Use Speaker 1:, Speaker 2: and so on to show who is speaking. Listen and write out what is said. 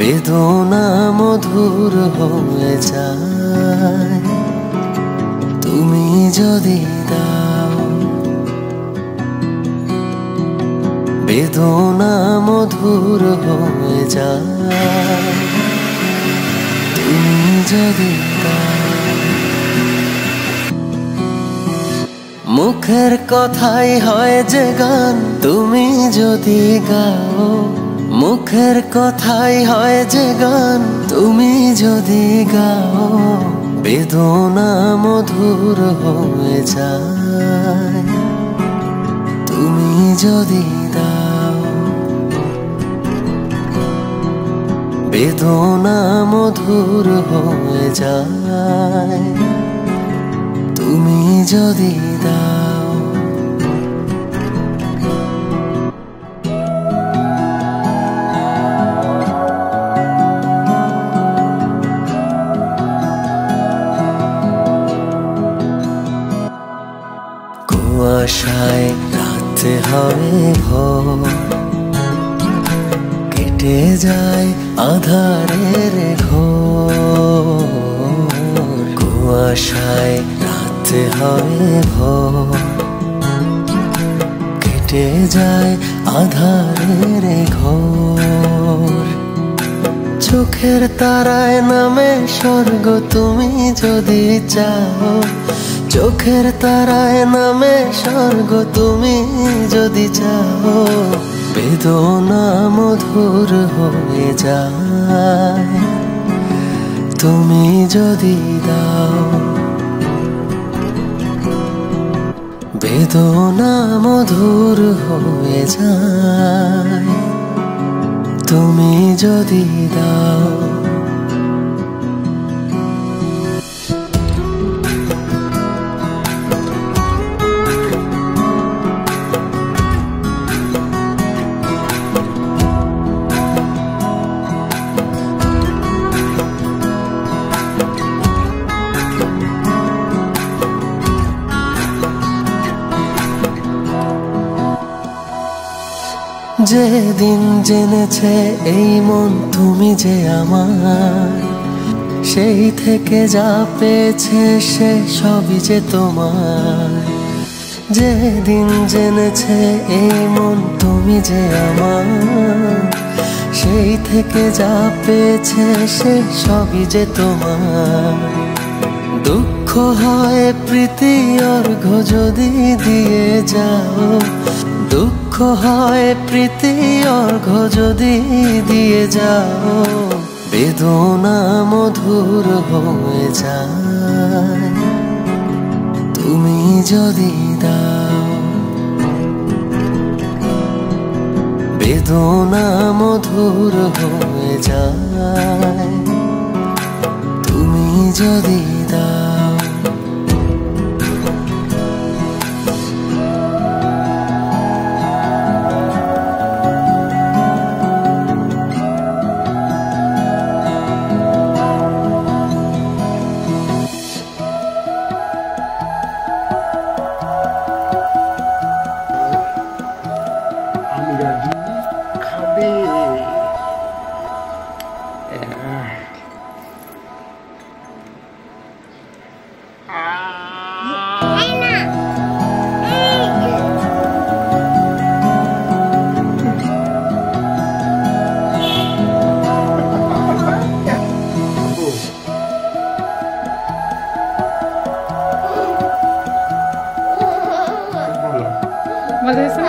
Speaker 1: বেদনা মধুর হয়ে যায় তুমি যদি দাও। বেদনা মধুর হয়ে যায় তুমি যদি দাও। মুখের কথাই হয় যে গান তুমি যদি গাও। মুখের কথাই হয় যে গান তুমি যদি গাও। বেদনা মধুর হয়ে যায় তুমি যদি দাও। বেদনা মধুর হয়ে যায় তুমি যদি দাও। কুয়াশায় রাতে হয় ভোর, কেটে যায় আধারের ঘোর। কুয়াশায় রাতে হয় ভোর, কেটে যায় আধারের ঘোর। চোখের তারায় নামে স্বর্গ তুমি যদি চাও। চোখের তারায় নামে স্বর্গ তুমি যদি চাও। বেদনা মধুর হয়ে যায় তুমি যদি দাও। বেদনা মধুর হয়ে যায় তুমি যদি দাও। যেদিন জেনেছে এই মন তুমি যে আমার, সেই থেকে যা পেয়েছে সে সবই যে তোমার। যেদিন জেনেছে এই মন তুমি যে আমার, সেই থেকে যা পেয়েছে সে সবই যে তোমার। দুঃখ হয় প্রীতি অর্ঘ্য যদি দিয়ে যাও। দুঃখ হয় প্রীতি অর্ঘ্য যদি দিয়ে যাও। বেদনা মধুর হয়ে যায় তুমি যদি দাও। বেদনা মধুর হয়ে যায় তুমি যদি দাও।
Speaker 2: Mas esse